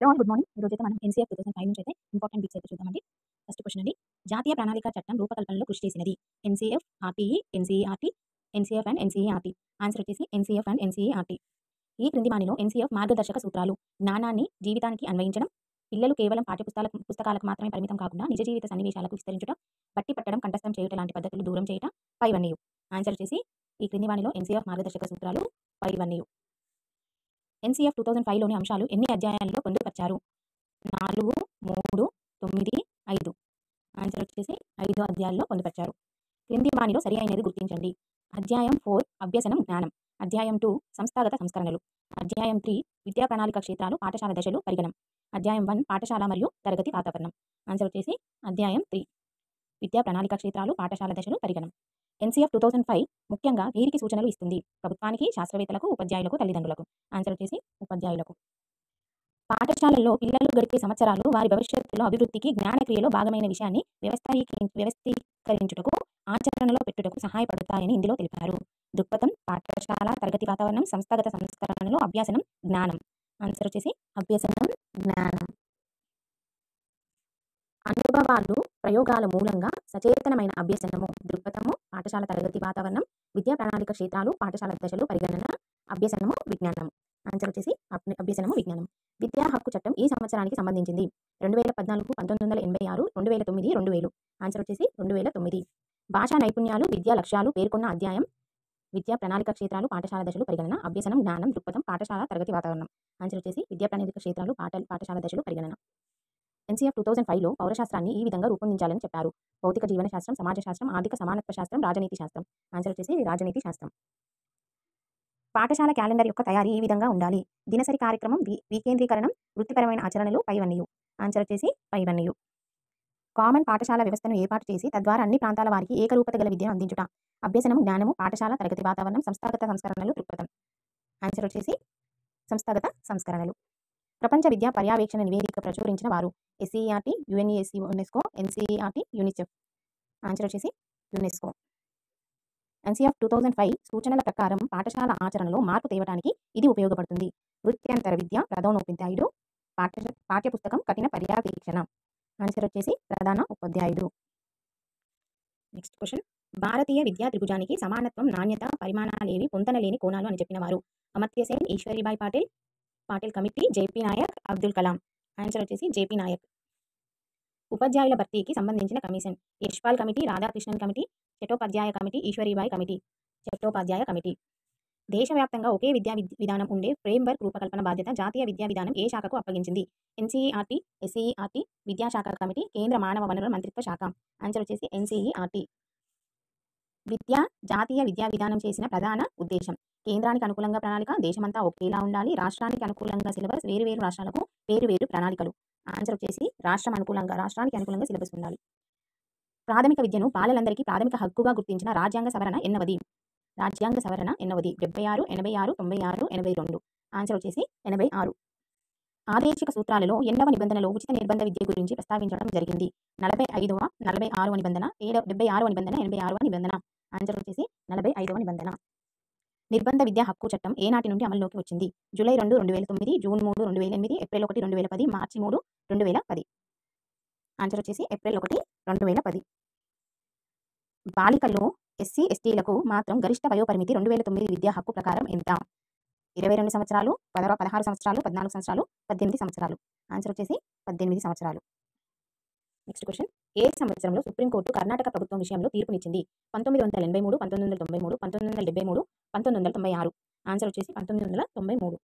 Hello అండి. Good morning. ఈరోజైతే మనం ఎన్‌సీఎఫ్ 2005 నుంచి అయితే ఇంపార్టెంట్ బిట్స్ అయితే చూద్దామండి. ఫస్ట్ క్వెషన్ అండి. జాతీయ ప్రణాళిక చట్టం రూపకల్పనలో కృషి చేసినది. NCF, RTE, NCERT, NCF and NCERT. Answer వచ్చేసి ఎన్‌సీఎఫ్ అండ్ ఎన్‌సీఈఆర్‌టీ. ఈ క్రింది వానిలో ఎన్‌సీఎఫ్ మార్గదర్శక సూత్రాలు జ్ఞానాన్ని జీవితానికి అన్వయించడం, పిల్లలు కేవలం పుస్తకాలకు మాత్రమే పరిమితం కాకుండా నిజ జీవిత సన్నివేశాలకు విస్తరించుట, బట్టి పట్టడం, కంఠస్థం చేయుట లాంటి పద్ధతులు దూరం చేయుట, పైవన్నీయు. ఆన్సర్ వచ్చేసి ఈ క్రింది వానిలో ఎన్‌సీఎఫ్ మార్గదర్శక సూత్రాలు పైవన్నీయు. ఎన్‌సీఎఫ్ 2005లోని అంశాలు ఎన్ని అధ్యాయాలలో పొందుపరిచారు? 4, 3, 9, 5. ఆన్సర్ వచ్చేసి 5 అధ్యాయాల్లో పొందుపరిచారు. క్రింది వానిలో సరి అయినది గుర్తించండి. అధ్యాయం 4 అభ్యసనం జ్ఞానం. అధ్యాయం 2 సంస్థాగత సంస్కరణలు. అధ్యాయం 3 విద్యా ప్రణాళిక క్షేత్రాలు పాఠశాల దశలు పరిగణం. అధ్యాయం 1 పాఠశాల మరియు తరగతి వాతావరణం. ఆన్సర్ వచ్చేసి అధ్యాయం 3 విద్యా ప్రణాళిక క్షేత్రాలు పాఠశాల దశలు పరిగణం. ఎన్‌సీఎఫ్ 2005 ముఖ్యంగా వీరికి సూచనలు ఇస్తుంది. ప్రభుత్వానికి, శాస్త్రవేత్తలకు, ఉపాధ్యాయులకు, తల్లిదండ్రులకు. ఆన్సర్ వచ్చేసి ఉపాధ్యాయులకు. పాఠశాలల్లో పిల్లలు గడిపే సంవత్సరాలు వారి భవిష్యత్తులో అభివృద్ధికి, జ్ఞానక్రియలో భాగమైన విషయాన్ని వ్యవస్థీకరించుటకు, ఆచరణలో పెట్టుటకు సహాయపడతాయని ఇందులో తెలిపారు. దృక్పథం, పాఠశాల, తరగతి వాతావరణం, సంస్థాగత సంస్కరణలు, అభ్యసనం, జ్ఞానం. ఆన్సర్ వచ్చేసి అభ్యసనం, జ్ఞానం. అనుభవాలు, ప్రయోగాల మూలంగా సచేతనమైన అభ్యసనము. దృక్పథము, పాఠశాల తరగతి వాతావరణం, విద్యా ప్రణాళిక క్షేత్రాలు, పాఠశాల దశలు పరిగణన, అభ్యసనము, విజ్ఞానం. ఆన్సర్ వచ్చేసి అభ్యసనము, విజ్ఞానం. విద్యా హక్కు చట్టం ఈ సంవత్సరానికి సంబంధించింది. 2014, 1986, 2009, 2000. ఆన్సర్ వచ్చేసి 2009. భాషా నైపుణ్యాలు, విద్యా లక్ష్యాలు పేర్కొన్న అధ్యాయం. విద్యా ప్రణాళిక క్షేత్రాలు, పాఠశాల దశలు పరిగణన, అభ్యసనం, జ్ఞానం, దృక్పథం, పాఠశాల తరగతి వాతావరణం. ఆన్సర్ వచ్చేసి విద్యా ప్రణాళిక క్షేత్రాలు, పాఠశాల దశలు పరిగణన. ఎన్‌సీఎఫ్ 2005లో పౌరశాస్త్రాన్ని ఈ విధంగా రూపొందించాలని చెప్పారు. భౌతిక జీవన శాస్త్రం, సమాజ శాస్త్రం, ఆర్థిక సమానత్వ శాస్త్రం, రాజనీతి శాస్త్రం. ఆన్సర్ వచ్చేసి రాజనీతి శాస్త్రం. పాఠశాల క్యాలెండర్ యొక్క తయారీ ఈ విధంగా ఉండాలి. దినసరి కార్యక్రమం, వికేంద్రీకరణం, వృత్తిపరమైన ఆచరణలు, పైవన్నీయు. ఆన్సర్ వచ్చేసి పైవన్నీయు. కామన్ పాఠశాల వ్యవస్థను ఏర్పాటు చేసి తద్వారా అన్ని ప్రాంతాల వారికి ఏకరూపత గల విద్యను అందించుట. అభ్యసనము, జ్ఞానము, పాఠశాల తరగతి వాతావరణం, సంస్థాగత సంస్కరణలు, దృక్పథం. ఆన్సర్ వచ్చేసి సంస్థాగత సంస్కరణలు. ప్రపంచ విద్యా పర్యవేక్షణ నివేదిక ప్రచురించిన వారు. SCERT, UNESCO, NCERT, UNICEF. Answer వచ్చేసి యునెస్కో. ఎన్‌సీఎఫ్ 2005 సూచనల ప్రకారం పాఠశాల ఆచరణలో మార్పు తేవడానికి ఇది ఉపయోగపడుతుంది. వృత్యంతర విద్య, ప్రధానోపాధ్యాయుడు, పాఠ్యపుస్తకం, కఠిన పర్యవేక్షణ. ఆన్సర్ వచ్చేసి ప్రధాన ఉపాధ్యాయుడు. Next question. భారతీయ విద్యా త్రిభుజానికి సమానత్వం, నాణ్యత, పరిమాణాలేవి పొంతనలేని కోణాలు అని చెప్పిన వారు. అమర్త్య సేన్, ఈశ్వరీబాయి పాటిల్ కమిటీ, జేపీ నాయక్, అబ్దుల్ కలాం. ఆన్సర్ వచ్చేసి జేపీ నాయక్. ఉపాధ్యాయుల భర్తీకి సంబంధించిన commission. Yashpal committee, Radhakrishnan committee, Chattopadhyay committee, Eshwaribai committee. Chattopadhyay committee. దేశవ్యాప్తంగా ఒకే విద్యా విధానం ఉండే ఫ్రేమ్వర్క్ రూపకల్పన బాధ్యత జాతీయ విద్యా విధానం ఏ శాఖకు అప్పగించింది? ఎన్సీఈఆర్‌టీ, ఎస్సీఈఆర్‌టీ, విద్యాశాఖ కమిటీ, కేంద్ర మానవ వనరుల మంత్రిత్వ శాఖ. ఆన్సర్ వచ్చేసి ఎన్సీఈఆర్‌టీ. జాతీయ విద్యా విధానం చేసిన ప్రధాన ఉద్దేశం. కేంద్రానికి అనుకూలంగా ప్రణాళిక, దేశమంతా ఒకేలా ఉండాలి, రాష్ట్రానికి అనుకూలంగా సిలబస్, వేరు రాష్ట్రాలకు వేరు ప్రణాళికలు. ఆన్సర్ వచ్చేసి రాష్ట్రానికి అనుకూలంగా సిలబస్ ఉండాలి. ప్రాథమిక విద్యను బాలలందరికీ ప్రాథమిక హక్కుగా గుర్తించిన రాజ్యాంగ సవరణ ఎన్నవది? 76, 86, 96, 92. ఆన్సర్ వచ్చేసి 86. ఆదేశిక సూత్రాలలో ఎన్నవ నిబంధనలో ఉచిత నిర్బంధ విద్య గురించి ప్రస్తావించడం జరిగింది? 45వ, 46వ నిబంధన, 76వ నిబంధన, 86వ నిబంధన. ఆన్సర్ వచ్చేసి 45వ నిబంధన. నిర్బంధ విద్యా హక్కు చట్టం ఏ నాటి నుండి అమల్లోకి వచ్చింది? జూలై 2, 2009, జూన్ 3, 2008, ఏప్రిల్ 1, 2010, మార్చి 3, 2010. ఆన్సర్ వచ్చేసి ఏప్రిల్ 1, 2010. బాలికల్లో ఎస్సీ, ఎస్టీలకు మాత్రం గరిష్ట వయోపరిమితి 2009 విద్యా హక్కు ప్రకారం ఎంత? 22 సంవత్సరాలు, 16 సంవత్సరాలు, 14 సంవత్సరాలు, 18 సంవత్సరాలు. ఆన్సర్ వచ్చేసి 18 సంవత్సరాలు. Next question. ఏ సంవత్సరంలో సుప్రీంకోర్టు కర్ణాటక ప్రభుత్వం విషయంలో తీర్పునిచ్చింది? 1983, 1993, 1973, 1996. ఆన్సర్ వచ్చేసి 1993.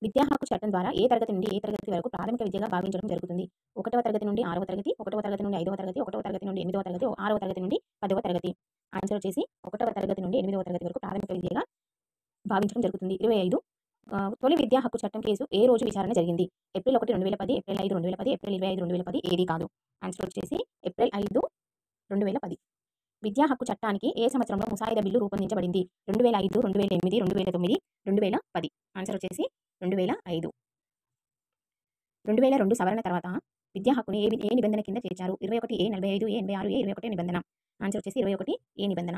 విద్యా హక్కు చట్టం ద్వారా ఏ తరగతి నుండి ఏ తరగతి వరకు ప్రాథమిక విద్యగా భావించడం జరుగుతుంది? 1వ తరగతి నుండి 6వ తరగతి, 1వ తరగతి నుండి 5వ తరగతి, 1వ తరగతి నుండి 8వ తరగతి, 6వ తరగతి నుండి 10వ తరగతి. ఆన్సర్ వచ్చేసి 1వ తరగతి నుండి 8వ తరగతి వరకు ప్రాథమిక విద్యగా భావించడం జరుగుతుంది. 25. తొలి విద్యా హక్కు చట్టం కేసు ఏ రోజు విచారణ జరిగింది? April 1, 2010, April 5, 2010, April 25, 2010. ఏది కాదు. ఆన్సర్ వచ్చేసి ఏప్రిల్ 5, 2010. విద్యా హక్కు చట్టానికి ఏ సంవత్సరంలో ముసాయిదా బిల్లు రూపొందించబడింది? 2005, 2008, 2009, 2010. ఆన్సర్ వచ్చేసి 2005. 2002 సవరణ తర్వాత విద్యా హక్కుని ఏ నిబంధన కింద చేర్చారు? 21A, 45A, 86A, 21 నిబంధన. ఆన్సర్ వచ్చేసి 21A నిబంధన.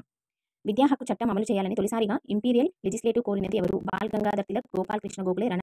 విద్యా హక్కు చట్టం అమలు చేయాలని తొలిసారిగా ఇంపీరియల్ లెజిస్లేటివ్ కోరినది ఎవరు? బాల్ గంగాధర్ తిలక్, గోపాల్ కృష్ణ గోఖలే,